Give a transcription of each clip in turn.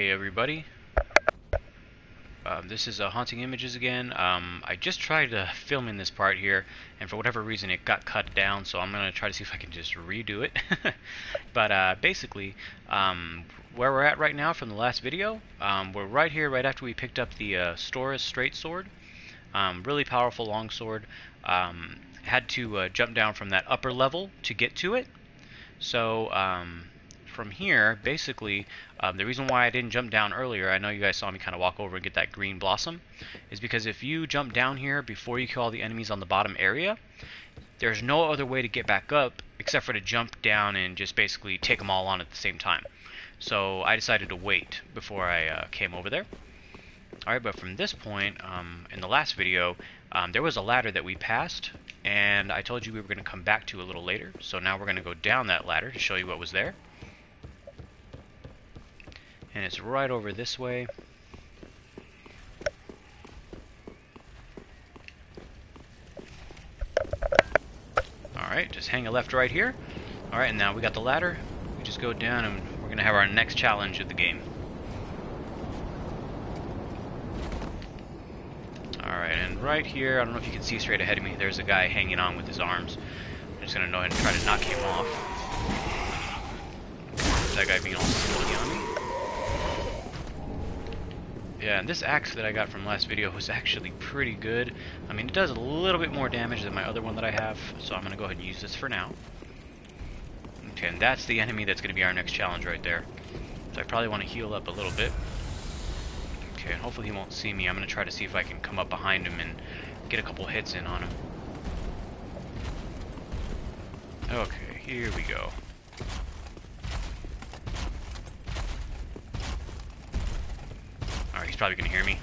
Hey everybody, this is Haunting Images again. I just tried filming this part here, and for whatever reason it got cut down, so I'm going to try to see if I can just redo it. But basically, where we're at right now from the last video, we're right here, right after we picked up the Stora's Straight Sword. Really powerful longsword. Had to jump down from that upper level to get to it. So, from here, basically, the reason why I didn't jump down earlier, I know you guys saw me kind of walk over and get that green blossom, is because if you jump down here before you kill all the enemies on the bottom area, there's no other way to get back up except for to jump down and just basically take them all on at the same time. So I decided to wait before I came over there. Alright, but from this point, in the last video, there was a ladder that we passed, and I told you we were going to come back to a little later, so now we're going to go down that ladder to show you what was there. And it's right over this way. Alright, just hang a left right here. Alright, and now we got the ladder. We just go down and we're going to have our next challenge of the game. Alright, and right here, I don't know if you can see straight ahead of me, there's a guy hanging on with his arms. I'm just going to go ahead and try to knock him off. That guy being all sneaky on me. Yeah, and this axe that I got from last video was actually pretty good. I mean, it does a little bit more damage than my other one that I have, so I'm going to go ahead and use this for now. Okay, and that's the enemy that's going to be our next challenge right there. So I probably want to heal up a little bit. Okay, and hopefully he won't see me. I'm going to try to see if I can come up behind him and get a couple hits in on him. Okay, here we go. Alright, he's probably going to hear me.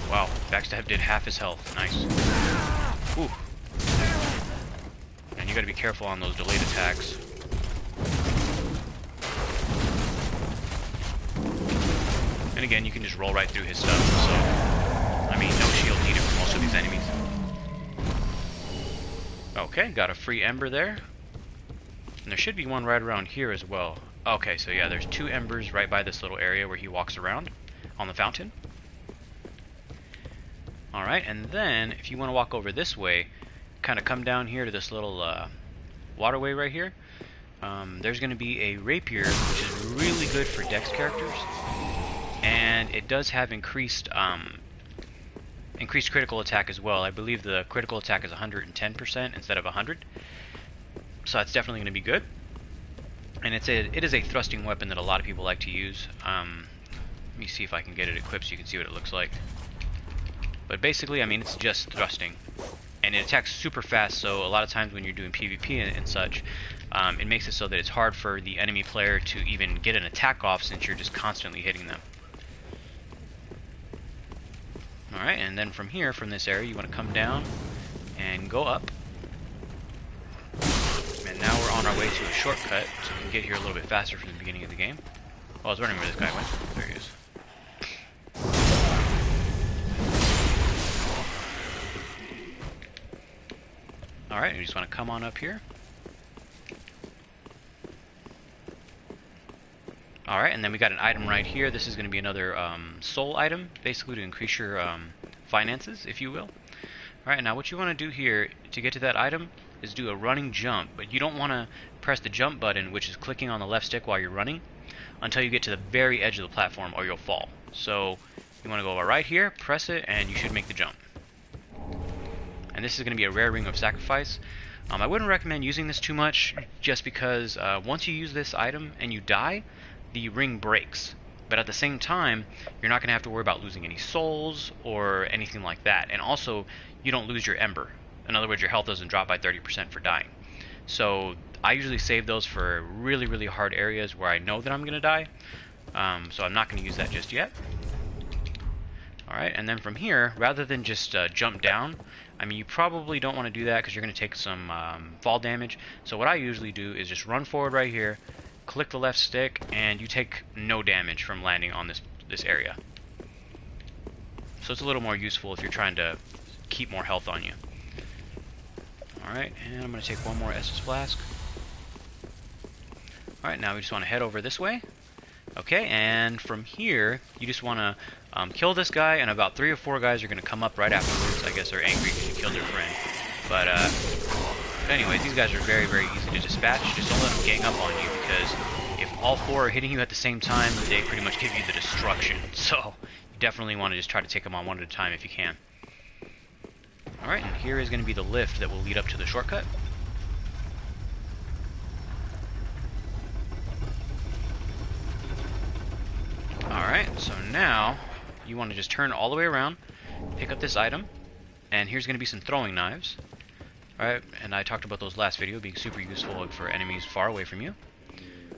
Wow, backstab did half his health. Nice. Ooh. And you got to be careful on those delayed attacks. And again, you can just roll right through his stuff, so I mean, no shield needed for most of these enemies. Okay, got a free ember there. And there should be one right around here as well. Okay, so yeah, there's 2 embers right by this little area where he walks around on the fountain. Alright, and then if you want to walk over this way, kind of come down here to this little waterway right here. There's going to be a rapier, which is really good for dex characters. And it does have increased critical attack as well. I believe the critical attack is 110% instead of 100. So that's definitely going to be good. And it is a thrusting weapon that a lot of people like to use. Let me see if I can get it equipped so you can see what it looks like. But basically, I mean, it's just thrusting. And it attacks super fast, so a lot of times when you're doing PvP and such, it makes it so that it's hard for the enemy player to even get an attack off since you're just constantly hitting them. Alright, and then from here, from this area, you want to come down and go up. And now we're on our way to a shortcut, so we can get here a little bit faster from the beginning of the game. Well, I was wondering where this guy went. There he is. Alright, you just want to come on up here. Alright, and then we got an item right here. This is going to be another soul item, basically to increase your finances, if you will. Alright, now what you want to do here to get to that item is do a running jump, but you don't want to press the jump button, which is clicking on the left stick while you're running, until you get to the very edge of the platform or you'll fall. So you want to go right here, press it, and you should make the jump. And this is going to be a rare ring of sacrifice. I wouldn't recommend using this too much, just because once you use this item and you die, the ring breaks. But at the same time, you're not going to have to worry about losing any souls or anything like that. And also, you don't lose your ember. In other words, your health doesn't drop by 30% for dying. So I usually save those for really, really hard areas where I know that I'm going to die. So I'm not going to use that just yet. Alright, and then from here, rather than just jump down, I mean, you probably don't want to do that because you're going to take some fall damage. So what I usually do is just run forward right here, click the left stick, and you take no damage from landing on this area. So it's a little more useful if you're trying to keep more health on you. Alright, and I'm going to take one more Estus Flask. Alright, now we just want to head over this way. Okay, and from here, you just want to kill this guy, and about 3 or 4 guys are going to come up right afterwards. I guess they're angry because you killed their friend. But anyways, these guys are very, very easy to dispatch. Just don't let them gang up on you, because if all 4 are hitting you at the same time, they pretty much give you the destruction. So you definitely want to just try to take them on one at a time if you can. Alright, and here is going to be the lift that will lead up to the shortcut. Alright, so now you want to just turn all the way around, pick up this item, and here's going to be some throwing knives. Alright, and I talked about those last video being super useful for enemies far away from you.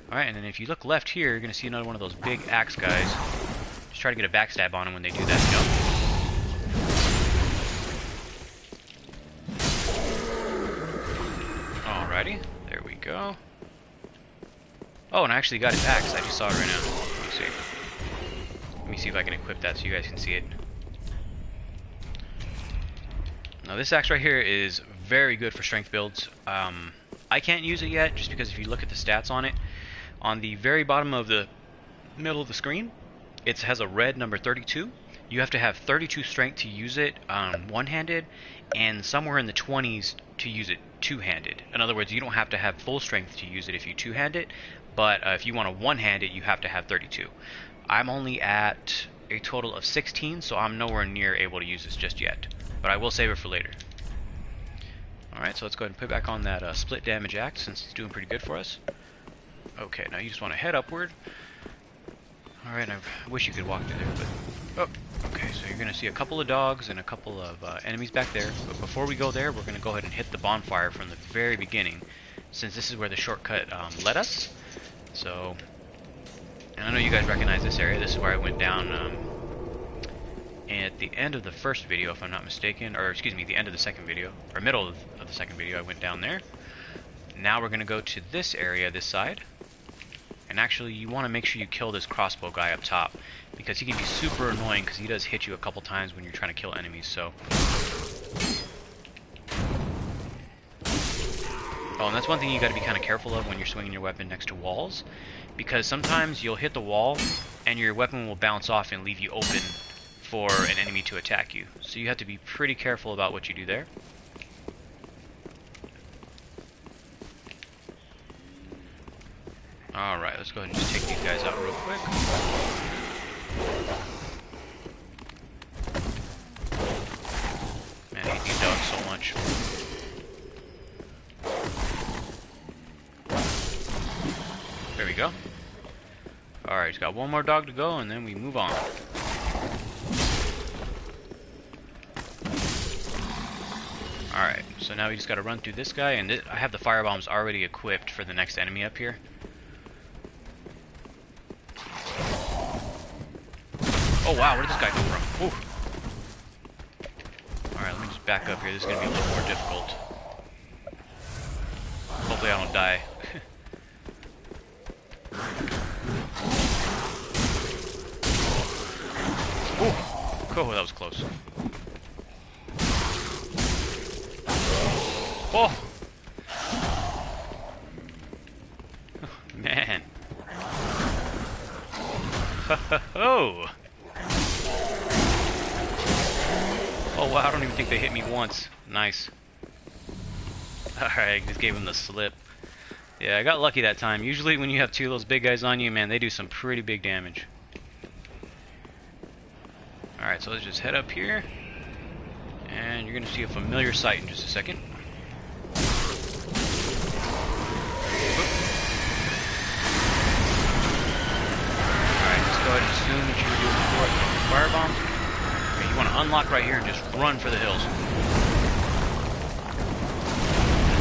Alright, and then if you look left here, you're going to see another one of those big axe guys. Just try to get a backstab on them when they do that jump. Alrighty, there we go. Oh, and I actually got his axe. I just saw it right now. Let me see. Let me see if I can equip that so you guys can see it. Now this axe right here is very good for strength builds. I can't use it yet just because if you look at the stats on it, on the very bottom of the middle of the screen, it has a red number 32. You have to have 32 strength to use it one-handed, and somewhere in the 20s to use it two-handed. In other words, you don't have to have full strength to use it if you two-hand it, but if you want to one-hand it, you have to have 32. I'm only at a total of 16, so I'm nowhere near able to use this just yet. But I will save it for later. Alright, so let's go ahead and put back on that split damage axe since it's doing pretty good for us. Okay, now you just want to head upward. Alright, I wish you could walk through there, but... Oh, okay, so you're going to see a couple of dogs and a couple of enemies back there. But before we go there, we're going to go ahead and hit the bonfire from the very beginning, since this is where the shortcut led us. So... And I know you guys recognize this area. This is where I went down at the end of the first video, if I'm not mistaken. Or, excuse me, the end of the second video. Or middle of the second video, I went down there. Now we're going to go to this area, this side. And actually, you want to make sure you kill this crossbow guy up top, because he can be super annoying, because he does hit you a couple times when you're trying to kill enemies, so... Oh, and that's one thing you got to be kind of careful of when you're swinging your weapon next to walls, because sometimes you'll hit the wall and your weapon will bounce off and leave you open for an enemy to attack you. So you have to be pretty careful about what you do there. Alright, let's go ahead and just take these guys out real quick. Man, I hate these dogs so much. There we go. Alright, he's got one more dog to go, and then we move on. Alright, so now we just gotta run through this guy, and I have the firebombs already equipped for the next enemy up here. Oh wow, where did this guy come from? Ooh. Alright, let me just back up here. This is gonna be a little more difficult. Hopefully I don't die. Oh, that was close. Oh! Man. Oh! Oh wow, I don't even think they hit me once. Nice. Alright, just gave him the slip. Yeah, I got lucky that time. Usually when you have two of those big guys on you, man, they do some pretty big damage. Alright, so let's just head up here. And you're going to see a familiar sight in just a second. Alright, just go ahead and assume that you were doing before firebomb. Okay, you want to unlock right here and just run for the hills.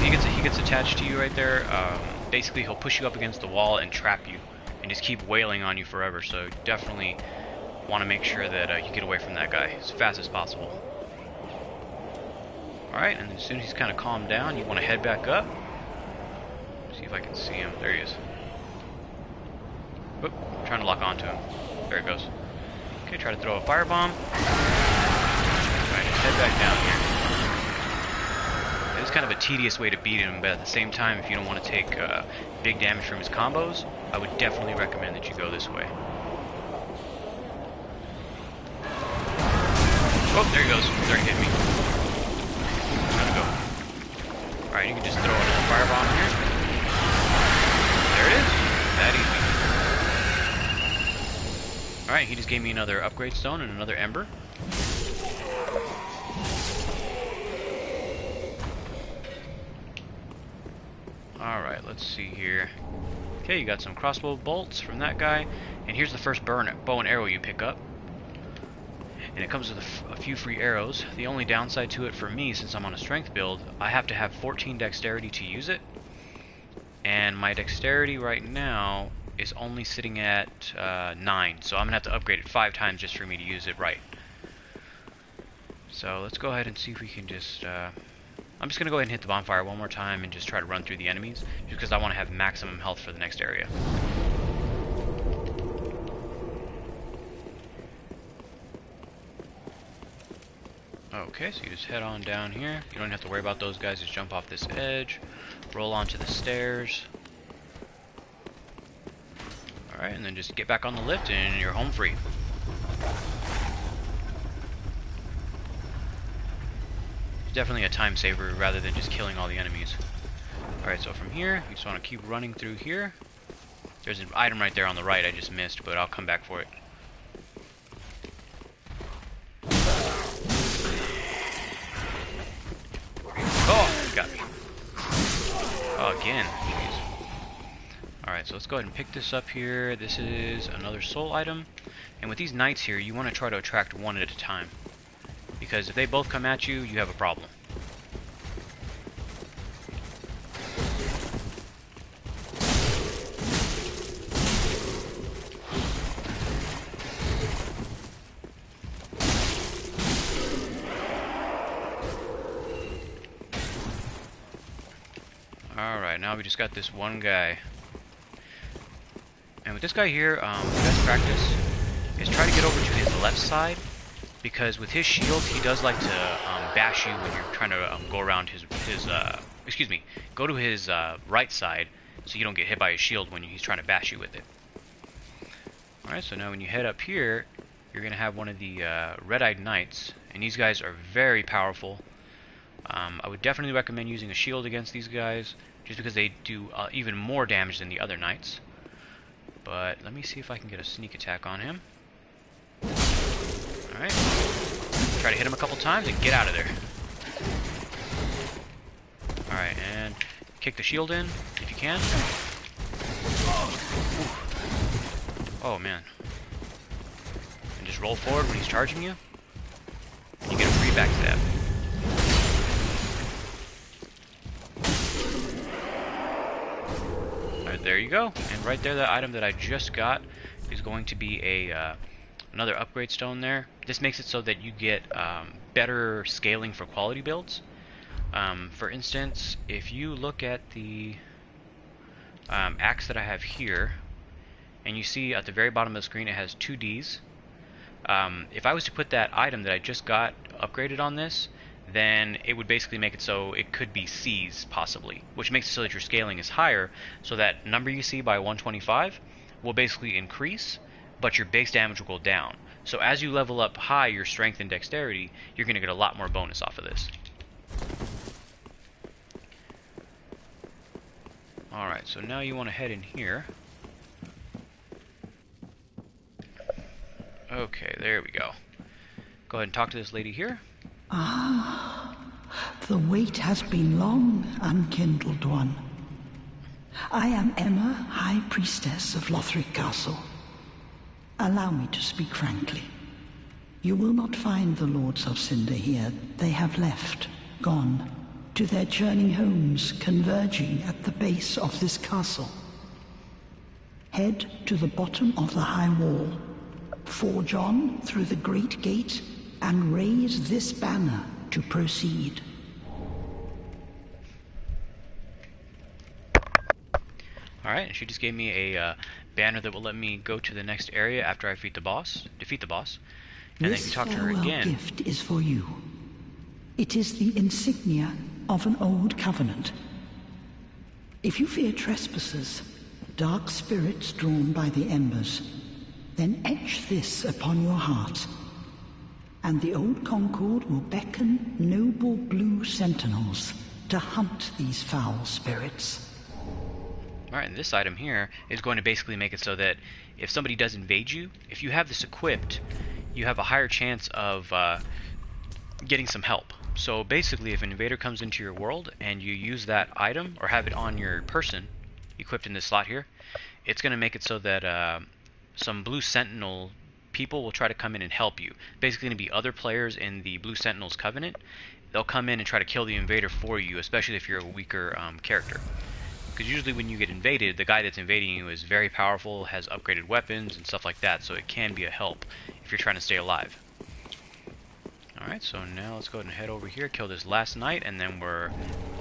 He gets attached to you right there. Basically, he'll push you up against the wall and trap you. And just keep wailing on you forever, so definitely... want to make sure that you get away from that guy as fast as possible. Alright, and as soon as he's kind of calmed down, you want to head back up. See if I can see him. There he is. Oop, I'm trying to lock onto him. There it goes. Okay, try to throw a firebomb. Alright, just head back down here. Okay, this kind of a tedious way to beat him, but at the same time, if you don't want to take big damage from his combos, I would definitely recommend that you go this way. Oh, there he goes. There he hit me. Gotta go. Alright, you can just throw another firebomb here. There it is. That easy. Alright, he just gave me another upgrade stone and another ember. Alright, let's see here. Okay, you got some crossbow bolts from that guy. And here's the first bow and arrow you pick up. And it comes with a few free arrows. The only downside to it for me, since I'm on a strength build, I have to have 14 dexterity to use it. And my dexterity right now is only sitting at 9. So I'm going to have to upgrade it 5 times just for me to use it right. So let's go ahead and see if we can just... I'm just going to go ahead and hit the bonfire one more time and just try to run through the enemies, just because I want to have maximum health for the next area. Okay, so you just head on down here. You don't have to worry about those guys. Just jump off this edge, roll onto the stairs. Alright, and then just get back on the lift and you're home free. Definitely a time saver rather than just killing all the enemies. Alright, so from here, you just want to keep running through here. There's an item right there on the right I just missed, but I'll come back for it. Oh, got me. Oh, again. Jeez. Alright, so let's go ahead and pick this up here. This is another soul item. And with these knights here, you want to try to attract one at a time. Because if they both come at you, you have a problem. Alright, now we just got this one guy. And with this guy here, best practice is try to get over to his left side. Because with his shield, he does like to bash you when you're trying to go around go to his right side, so you don't get hit by his shield when he's trying to bash you with it. Alright, so now when you head up here, you're going to have one of the red-eyed knights, and these guys are very powerful. I would definitely recommend using a shield against these guys, just because they do even more damage than the other knights. But let me see if I can get a sneak attack on him. Alright. Try to hit him a couple times and get out of there. Alright, and kick the shield in if you can. Ooh. Oh man. And just roll forward when he's charging you. And you get a free backstab. Alright, there you go. And right there, that item that I just got is going to be a another upgrade stone there. This makes it so that you get better scaling for quality builds. For instance, if you look at the axe that I have here, and you see at the very bottom of the screen it has 2 Ds. If I was to put that item that I just got upgraded on this, then it would basically make it so it could be C's possibly, which makes it so that your scaling is higher, so that number you see by 125 will basically increase, but your base damage will go down. So as you level up high your strength and dexterity, you're going to get a lot more bonus off of this. Alright, so now you want to head in here. Okay, there we go. Go ahead and talk to this lady here. Ah, the wait has been long, unkindled one. I am Emma, High Priestess of Lothric Castle. Allow me to speak frankly. You will not find the Lords of Cinder here. They have left, gone, to their journey homes converging at the base of this castle. Head to the bottom of the high wall, forge on through the great gate, and raise this banner to proceed. Alright, she just gave me a banner that will let me go to the next area after I defeat the boss. And then you talk to her again. This farewell gift is for you. It is the insignia of an old covenant. If you fear trespassers, dark spirits drawn by the embers, then etch this upon your heart, and the old Concord will beckon noble blue sentinels to hunt these foul spirits. Alright, and this item here is going to basically make it so that if somebody does invade you, if you have this equipped, you have a higher chance of getting some help. So basically, if an invader comes into your world and you use that item or have it on your person, equipped in this slot here, it's going to make it so that some blue sentinel people will try to come in and help you. Basically going to be other players in the blue sentinels covenant. They'll come in and try to kill the invader for you, especially if you're a weaker character. Because usually when you get invaded, the guy that's invading you is very powerful, has upgraded weapons and stuff like that, so it can be a help if you're trying to stay alive. Alright, so now let's go ahead and head over here, kill this last knight, and then we're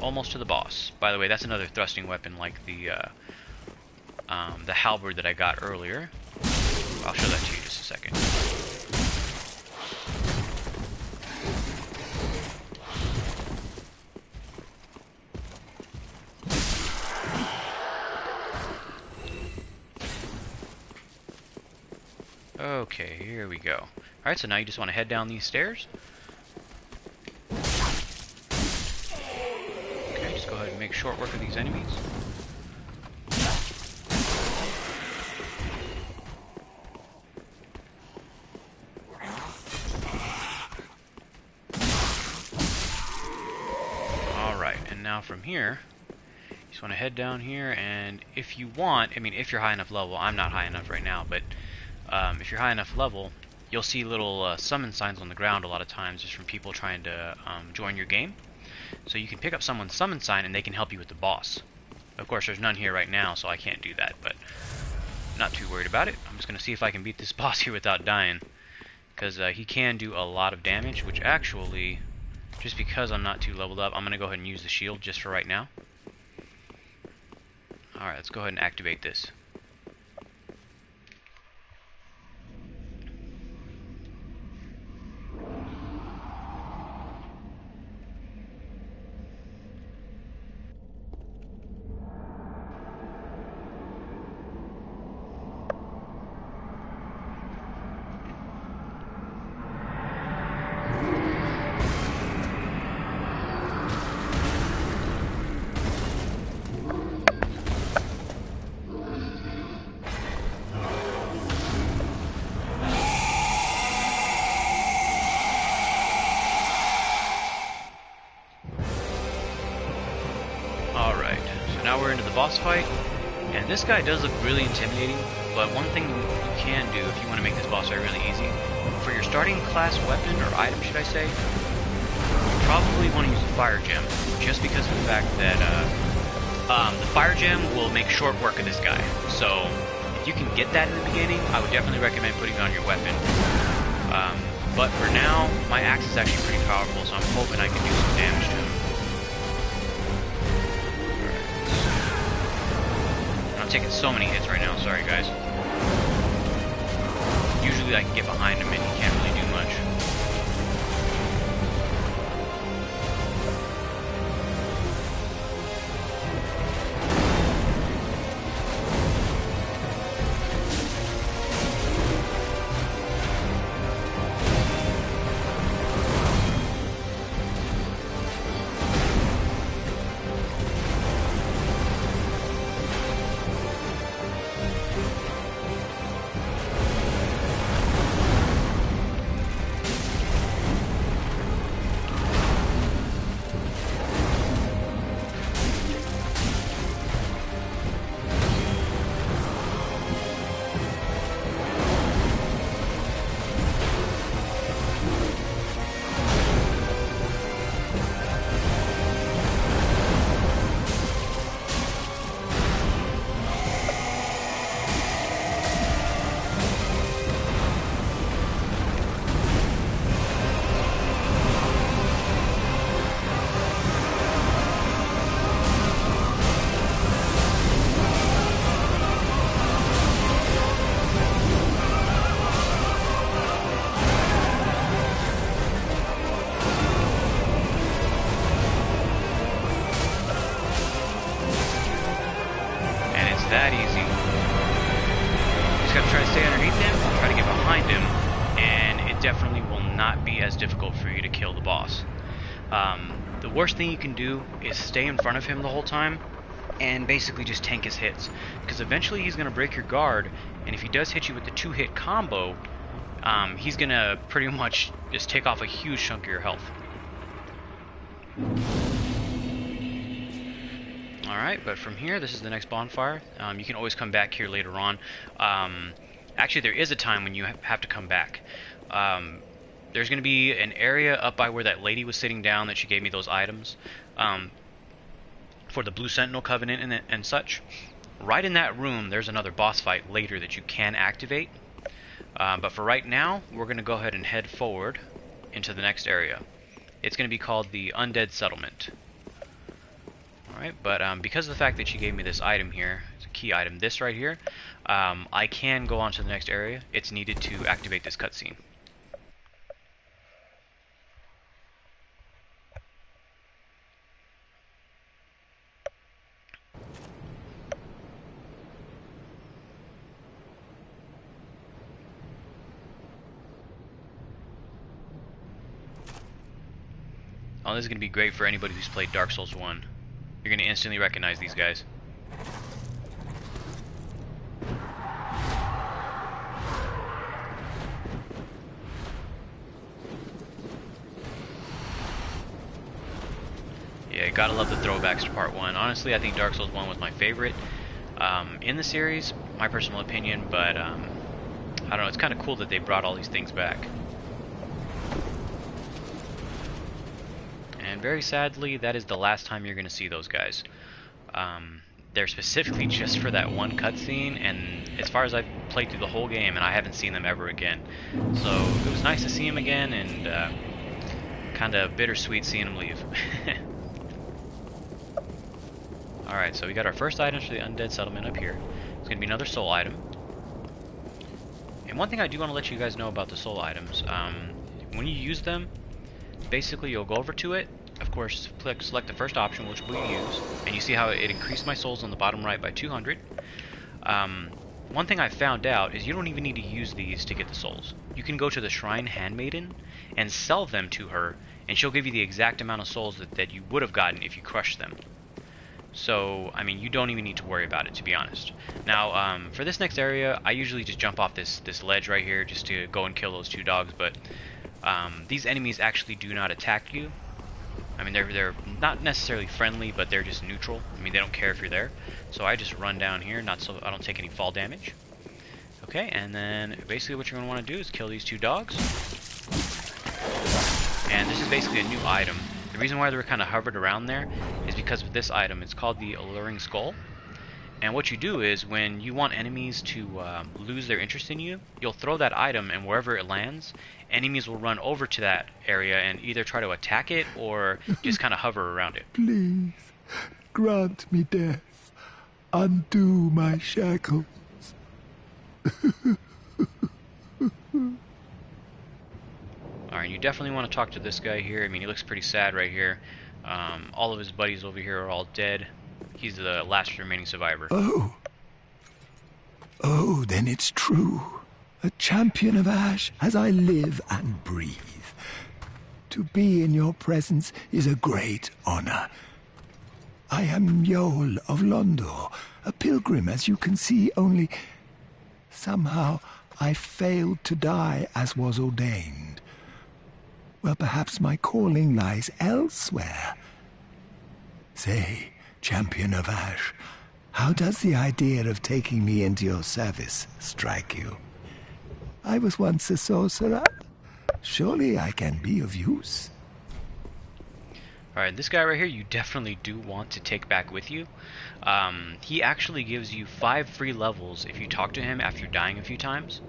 almost to the boss. By the way, that's another thrusting weapon like the halberd that I got earlier. I'll show that to you in just a second. Okay, here we go. Alright, so now you just want to head down these stairs. Okay, just go ahead and make short work of these enemies. Alright, and now from here, you just want to head down here, and if you want, I mean, if you're high enough level, I'm not high enough right now, but if you're high enough level, you'll see little summon signs on the ground a lot of times just from people trying to join your game. So you can pick up someone's summon sign and they can help you with the boss. Of course, there's none here right now, so I can't do that, but not too worried about it. I'm just going to see if I can beat this boss here without dying, because he can do a lot of damage, which actually, just because I'm not too leveled up, I'm going to go ahead and use the shield just for right now. Alright, let's go ahead and activate this. Alright, so now we're into the boss fight, and this guy does look really intimidating, but one thing you can do if you want to make this boss fight really easy, for your starting class weapon, or item should I say, you probably want to use the fire gem, just because of the fact that the fire gem will make short work of this guy. So if you can get that in the beginning, I would definitely recommend putting it on your weapon. But for now, my axe is actually pretty powerful, so I'm hoping I can do some damage to him. I'm taking so many hits right now, sorry guys. Usually I can get behind him and he can't really do much. got to try to stay underneath him, try to get behind him, and it definitely will not be as difficult for you to kill the boss. The worst thing you can do is stay in front of him the whole time and basically just tank his hits, because eventually he's going to break your guard, and if he does hit you with the 2-hit combo, he's going to pretty much just take off a huge chunk of your health. Alright, but from here, this is the next bonfire. You can always come back here later on. Actually, there is a time when you have to come back. There's going to be an area up by where that lady was sitting down that she gave me those items for the Blue Sentinel Covenant and such. Right in that room, there's another boss fight later that you can activate. But for right now, we're going to go ahead and head forward into the next area. It's going to be called the Undead Settlement. Alright, but because of the fact that she gave me this item here, it's a key item, this right here, I can go on to the next area. It's needed to activate this cutscene. Oh, this is going to be great for anybody who's played Dark Souls 1. You're going to instantly recognize these guys. Yeah, gotta love the throwbacks to Part 1. Honestly, I think Dark Souls 1 was my favorite in the series, my personal opinion, but I don't know, it's kind of cool that they brought all these things back. And very sadly, that is the last time you're going to see those guys. They're specifically just for that one cutscene, and as far as I've played through the whole game, and I haven't seen them ever again. So it was nice to see them again, and kind of bittersweet seeing them leave. Alright, so we got our first items for the Undead Settlement up here. It's going to be another soul item. And one thing I do want to let you guys know about the soul items, when you use them, basically you'll go over to it, of course select the first option, which we'll use, and you see how it increased my souls on the bottom right by 200. One thing I found out is you don't even need to use these to get the souls. You can go to the Shrine Handmaiden and sell them to her, and she'll give you the exact amount of souls that you would have gotten if you crushed them. So, I mean, you don't even need to worry about it, to be honest. Now, for this next area, I usually just jump off this ledge right here just to go and kill those 2 dogs, but these enemies actually do not attack you. I mean, they're not necessarily friendly, but they're just neutral. I mean, they don't care if you're there. So I just run down here, so I don't take any fall damage. Okay, and then basically what you're going to want to do is kill these 2 dogs. And this is basically a new item. The reason why they were kind of hovered around there is because of this item. It's called the Alluring Skull. And what you do is, when you want enemies to lose their interest in you, you'll throw that item, and wherever it lands, enemies will run over to that area and either try to attack it or just kind of hover around it. Please, grant me death. Undo my shackles. Alright, you definitely want to talk to this guy here. I mean, he looks pretty sad right here. All of his buddies over here are all dead. He's the last remaining survivor. Oh, then it's true. A champion of Ash as I live and breathe. To be in your presence is a great honor. I am Yol of Londor, a pilgrim, as you can see, only somehow I failed to die as was ordained. Well, perhaps my calling lies elsewhere. Say, champion of Ash, how does the idea of taking me into your service strike you? I was once a sorcerer. Surely I can be of use. Alright, this guy right here you definitely do want to take back with you. He actually gives you 5 free levels if you talk to him after dying a few times.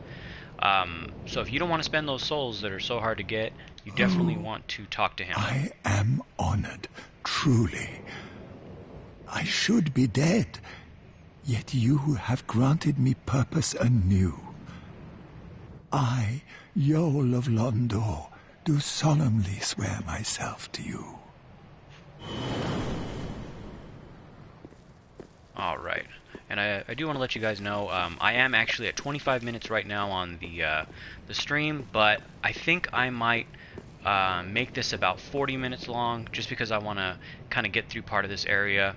So if you don't want to spend those souls that are so hard to get, you definitely want to talk to him. I am honored, truly. I should be dead, yet you have granted me purpose anew. I, Yol of Londor, do solemnly swear myself to you. Alright. And I do want to let you guys know, I am actually at 25 minutes right now on the stream, but I think I might make this about 40 minutes long, just because I want to kind of get through part of this area,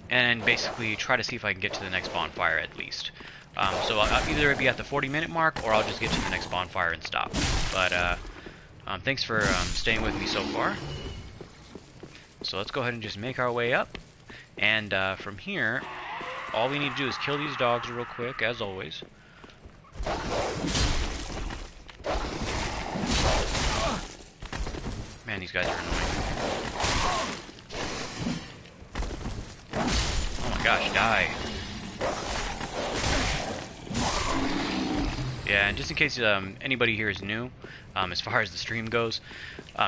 and basically try to see if I can get to the next bonfire at least. So I'll either be at the 40-minute mark, or I'll just get to the next bonfire and stop. But thanks for staying with me so far. So let's go ahead and just make our way up. And from here, all we need to do is kill these dogs real quick, as always. Man, these guys are annoying. Oh my gosh, die. Yeah, and just in case anybody here is new, as far as the stream goes,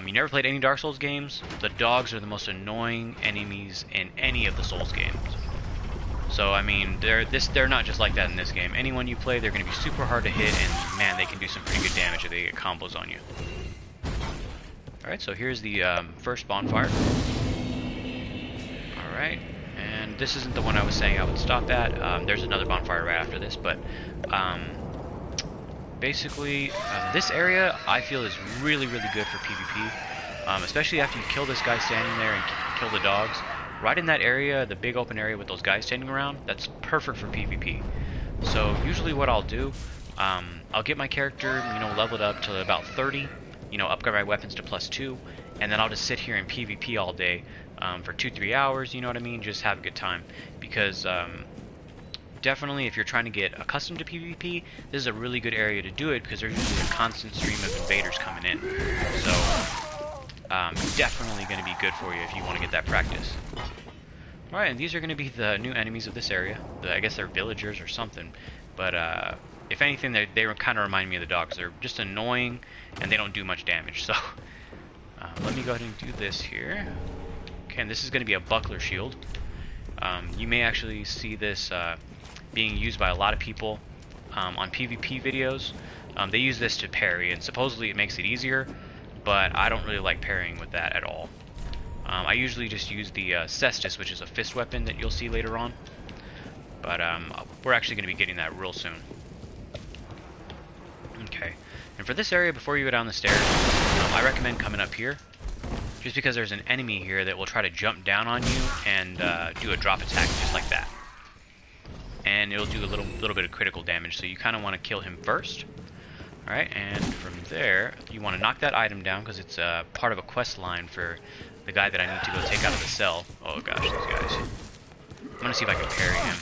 you never played any Dark Souls games, the dogs are the most annoying enemies in any of the Souls games. So, I mean, they're not just like that in this game. Anyone you play, they're going to be super hard to hit, and man, they can do some pretty good damage if they get combos on you. Alright, so here's the first bonfire. Alright, and this isn't the one I was saying I would stop at. There's another bonfire right after this, but basically, this area I feel is really, really good for PvP, especially after you kill this guy standing there and kill the dogs. Right in that area, the big open area with those guys standing around, that's perfect for PvP. So usually what I'll do, I'll get my character, leveled up to about 30, upgrade my weapons to +2, and then I'll just sit here in PvP all day for 2-3 hours, you know what I mean? Just have a good time, because definitely, if you're trying to get accustomed to PvP, this is a really good area to do it, because there's usually a constant stream of invaders coming in. So, definitely going to be good for you if you want to get that practice. Alright, and these are going to be the new enemies of this area. I guess they're villagers or something. But, if anything, they kind of remind me of the dogs. They're just annoying, and they don't do much damage. So, let me go ahead and do this here. Okay, and this is going to be a buckler shield. You may actually see this being used by a lot of people on PvP videos. They use this to parry, and supposedly it makes it easier, but I don't really like parrying with that at all. I usually just use the cestus, which is a fist weapon that you'll see later on, but we're actually going to be getting that real soon. Okay, and for this area, before you go down the stairs, I recommend coming up here, just because there's an enemy here that will try to jump down on you and do a drop attack just like that. And it'll do a little bit of critical damage, so you kind of want to kill him first. Alright, and from there, you want to knock that item down, because it's part of a quest line for the guy that I need to go take out of the cell. Oh gosh, these guys. I'm going to see if I can parry him.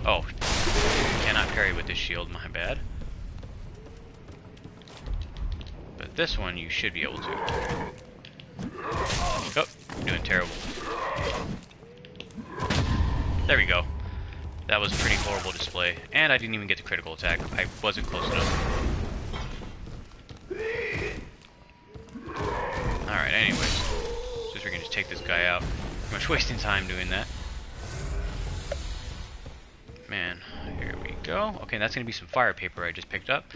Oh, cannot parry with this shield, my bad. But this one, you should be able to. Oh, doing terrible. There we go. That was a pretty horrible display. And I didn't even get the critical attack. I wasn't close enough. Alright, anyways. Just we're gonna just take this guy out. I'm much wasting time doing that. Man, here we go. Okay, that's gonna be some fire paper I just picked up.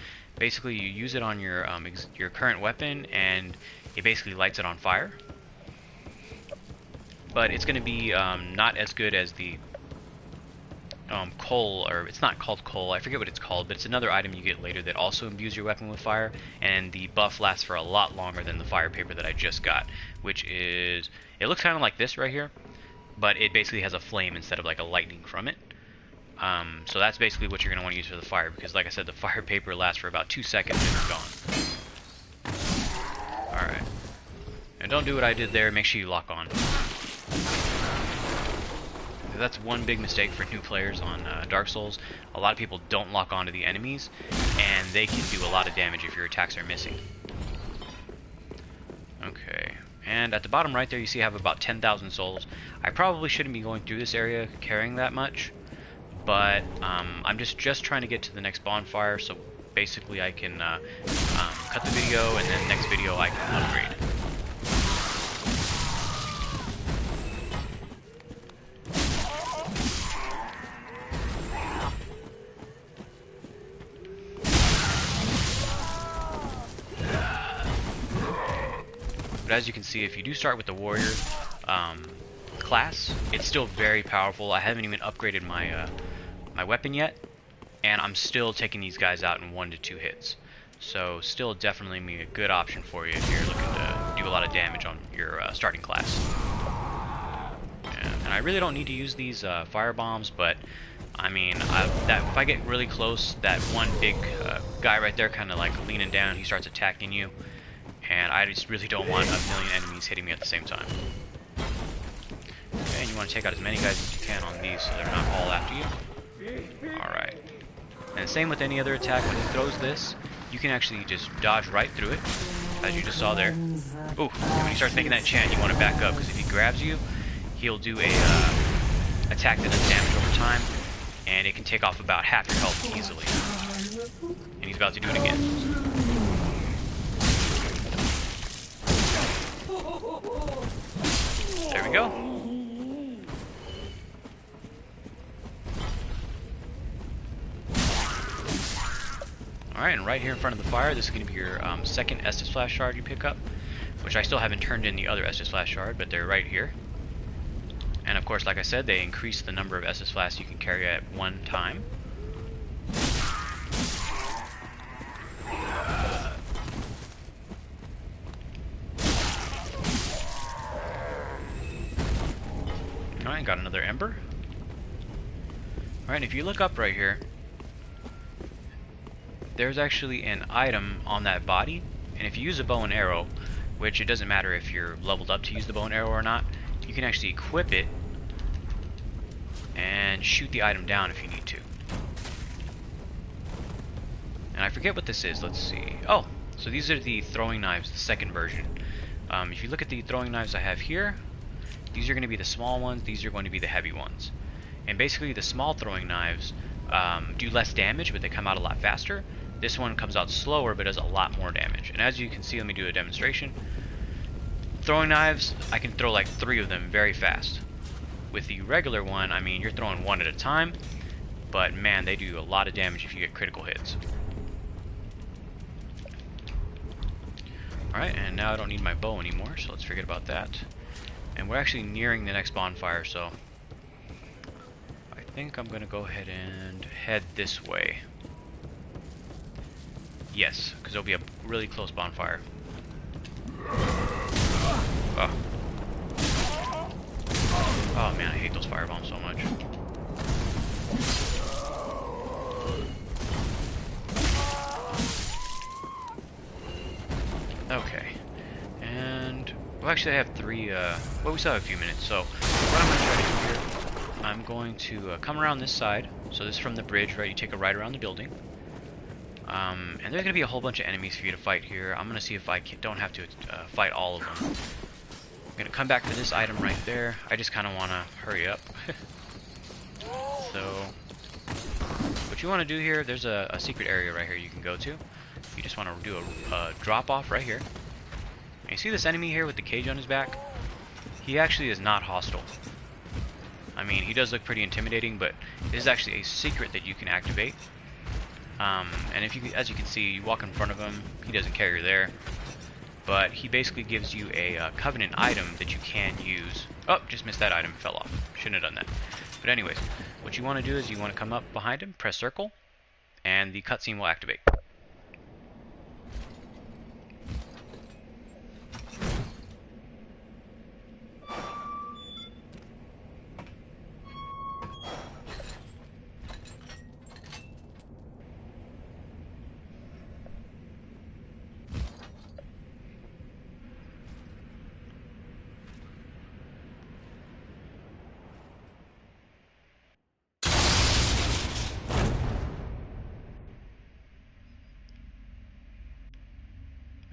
Basically, you use it on your current weapon, and it basically lights it on fire. But it's gonna be not as good as the coal, or it's not called coal, I forget what it's called, but it's another item you get later that also imbues your weapon with fire, and the buff lasts for a lot longer than the fire paper that I just got, which is, it looks kind of like this right here, but it basically has a flame instead of like a lightning from it. So that's basically what you're going to want to use for the fire, because like I said, the fire paper lasts for about 2 seconds and it's gone. Alright. And don't do what I did there, make sure you lock on. That's one big mistake for new players on Dark Souls. A lot of people don't lock onto the enemies, and they can do a lot of damage if your attacks are missing. Okay, and at the bottom right there you see I have about 10,000 souls. I probably shouldn't be going through this area carrying that much, but I'm just trying to get to the next bonfire, so basically I can cut the video, and then next video I can upgrade. But as you can see, if you do start with the warrior, class, it's still very powerful. I haven't even upgraded my my weapon yet, and I'm still taking these guys out in 1 to 2 hits. So still definitely be a good option for you if you're looking to do a lot of damage on your starting class. And I really don't need to use these fire bombs, but I mean, if I get really close, that one big guy right there kind of like leaning down, he starts attacking you, and I just really don't want a million enemies hitting me at the same time. Okay, and you want to take out as many guys as you can on these so they're not all after you. Alright. And same with any other attack, when he throws this, you can actually just dodge right through it, as you just saw there. Ooh, and when he starts making that chant, you want to back up, because if he grabs you, he'll do a attack that does damage over time, and it can take off about half your health easily. And he's about to do it again. There we go. Alright, and right here in front of the fire, this is going to be your second Estus Flash Shard you pick up, which I still haven't turned in the other Estus Flash Shard, but they're right here. And of course, like I said, they increase the number of Estus Flasks you can carry at one time. Alright, got another Ember. Alright, if you look up right here, there's actually an item on that body, and if you use a bow and arrow, which it doesn't matter if you're leveled up to use the bow and arrow or not, you can actually equip it and shoot the item down if you need to. And I forget what this is, let's see. Oh, so these are the throwing knives, the second version. If you look at the throwing knives I have here, these are going to be the small ones, these are going to be the heavy ones. And basically the small throwing knives do less damage, but they come out a lot faster. This one comes out slower, but does a lot more damage. And as you can see, let me do a demonstration. Throwing knives, I can throw like 3 of them very fast. With the regular one, I mean, you're throwing 1 at a time, but man, they do a lot of damage if you get critical hits. Alright, and now I don't need my bow anymore, so let's forget about that. And we're actually nearing the next bonfire, so I think I'm gonna go ahead and head this way. Yes, because there'll be a really close bonfire. Oh. Oh man, I hate those firebombs so much. Okay. And well, actually I have 3 well, we still have a few minutes, so what I'm going to try to do here, I'm going to come around this side. So this is from the bridge, right? You take a right around the building. And there's going to be a whole bunch of enemies for you to fight here. I'm going to see if I don't have to fight all of them. I'm going to come back to this item right there. I just kind of want to hurry up. So, what you want to do here, there's a secret area right here you can go to. You just want to do a drop off right here. And you see this enemy here with the cage on his back? He actually is not hostile. I mean, he does look pretty intimidating, but this is actually a secret that you can activate. And if you, as you can see, you walk in front of him, he doesn't care you're there. But he basically gives you a covenant item that you can use. Oh, just missed that item, fell off. Shouldn't have done that. But anyways, what you want to do is you want to come up behind him, press circle, and the cutscene will activate.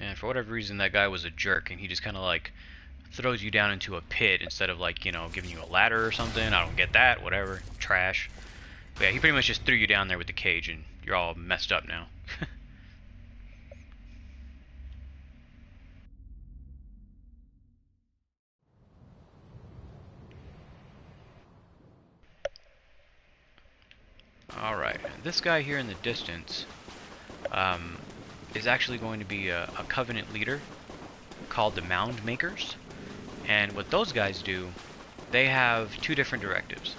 And for whatever reason, that guy was a jerk, and he just kind of like throws you down into a pit instead of like, you know, giving you a ladder or something. I don't get that, whatever, trash. But yeah, he pretty much just threw you down there with the cage, and you're all messed up now. Alright, this guy here in the distance is actually going to be a covenant leader called the Mound Makers. And what those guys do, they have two different directives.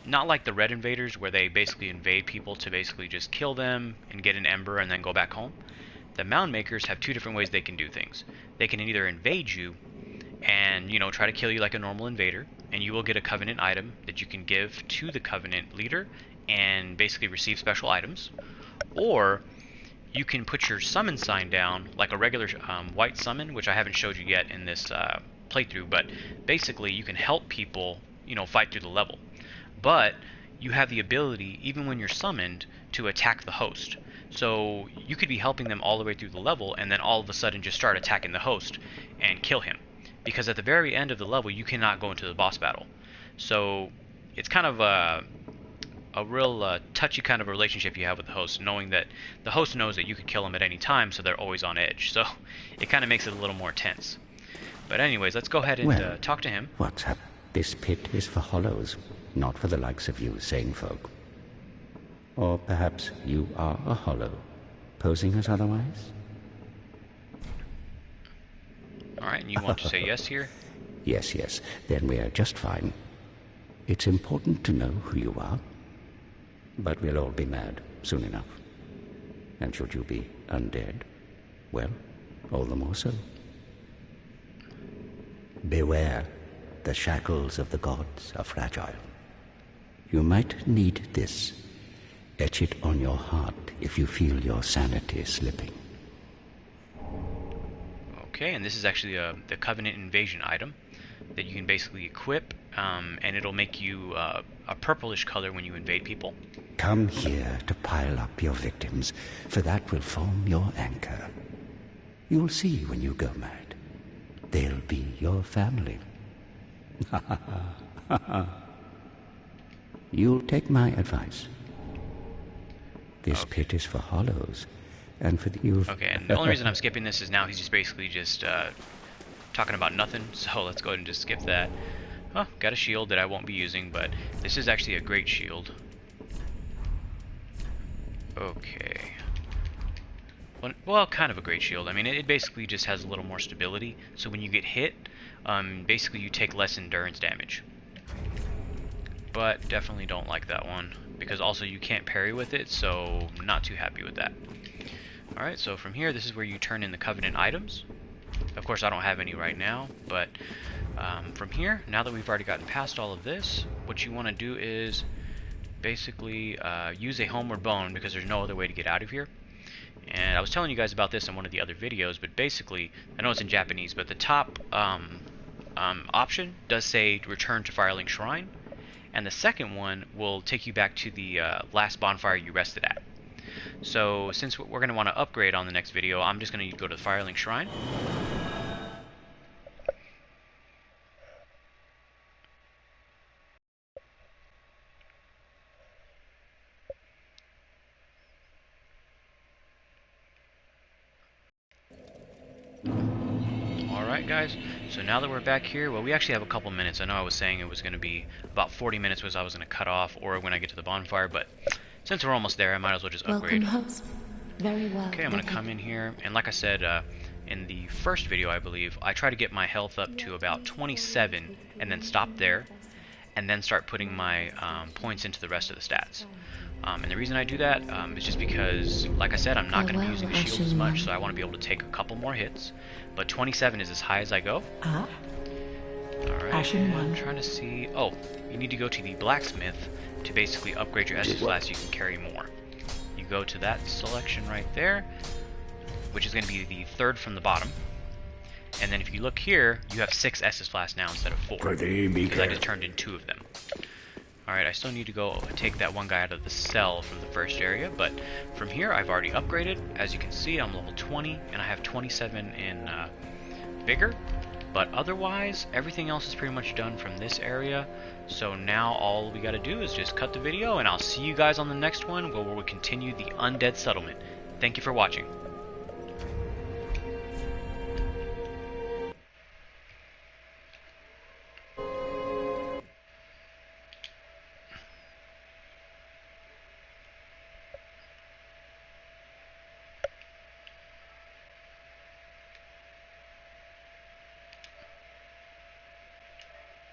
Not like the Red Invaders, where they basically invade people to basically just kill them and get an ember and then go back home. The Mound Makers have two different ways they can do things. They can either invade you and, you know, try to kill you like a normal invader, and you will get a Covenant item that you can give to the Covenant leader and basically receive special items. Or you can put your summon sign down like a regular white summon, which I haven't showed you yet in this playthrough, but basically you can help people, you know, fight through the level. But you have the ability, even when you're summoned, to attack the host. So you could be helping them all the way through the level and then all of a sudden just start attacking the host and kill him. Because at the very end of the level, you cannot go into the boss battle. So it's kind of a real touchy kind of a relationship you have with the host, knowing that the host knows that you could kill him at any time, so they're always on edge. So it kind of makes it a little more tense. But anyways, let's go ahead and talk to him. What's up? This pit is for hollows, not for the likes of you sane folk. Or perhaps you are a hollow, posing as otherwise? Alright, and you want to say yes here? Yes, yes, then we are just fine. It's important to know who you are, but we'll all be mad soon enough. And should you be undead, well, all the more so. Beware, the shackles of the gods are fragile. You might need this. Etch it on your heart if you feel your sanity slipping. Okay, and this is actually the Covenant Invasion item that you can basically equip, and it'll make you a purplish color when you invade people. Come here to pile up your victims, for that will form your anchor. You'll see when you go mad. They'll be your family. You'll take my advice. This pit is for hollows, and for you. Okay, and the only reason I'm skipping this is now he's just basically just talking about nothing, so let's go ahead and just skip that. Oh, got a shield that I won't be using, but this is actually a great shield. Okay. Well, kind of a great shield. I mean, it basically just has a little more stability, so when you get hit, basically you take less endurance damage. But definitely don't like that one, because also you can't parry with it, so not too happy with that. Alright, so from here, this is where you turn in the Covenant items. Of course, I don't have any right now, but from here, now that we've already gotten past all of this, what you want to do is basically use a Homeward Bone, because there's no other way to get out of here. And I was telling you guys about this in one of the other videos, but basically, I know it's in Japanese, but the top option does say return to Firelink Shrine, and the second one will take you back to the last bonfire you rested at. So since we're going to want to upgrade on the next video, I'm just going to go to the Firelink Shrine. Alright guys, so now that we're back here, well, we actually have a couple minutes. I know I was saying it was going to be about 40 minutes was I was going to cut off, or when I get to the bonfire, but since we're almost there, I might as well just upgrade. Welcome, host. Very well. Okay, I'm going to come in here, and like I said in the first video, I believe, I try to get my health up to about 27, and then stop there, and then start putting my points into the rest of the stats. And the reason I do that is just because, like I said, I'm not going to be using the shield as much, so I want to be able to take a couple more hits. But 27 is as high as I go. Alright, I'm trying to see... Oh, you need to go to the blacksmith to basically upgrade your Estus Flask so you can carry more. You go to that selection right there, which is going to be the third from the bottom. And then if you look here, you have 6 Estus Flasks now instead of 4. Because I just turned in 2 of them. Alright, I still need to go take that one guy out of the cell from the first area, but from here I've already upgraded. As you can see, I'm level 20, and I have 27 in Vigor. But otherwise, everything else is pretty much done from this area. So now all we gotta do is just cut the video, and I'll see you guys on the next one where we'll continue the Undead Settlement. Thank you for watching.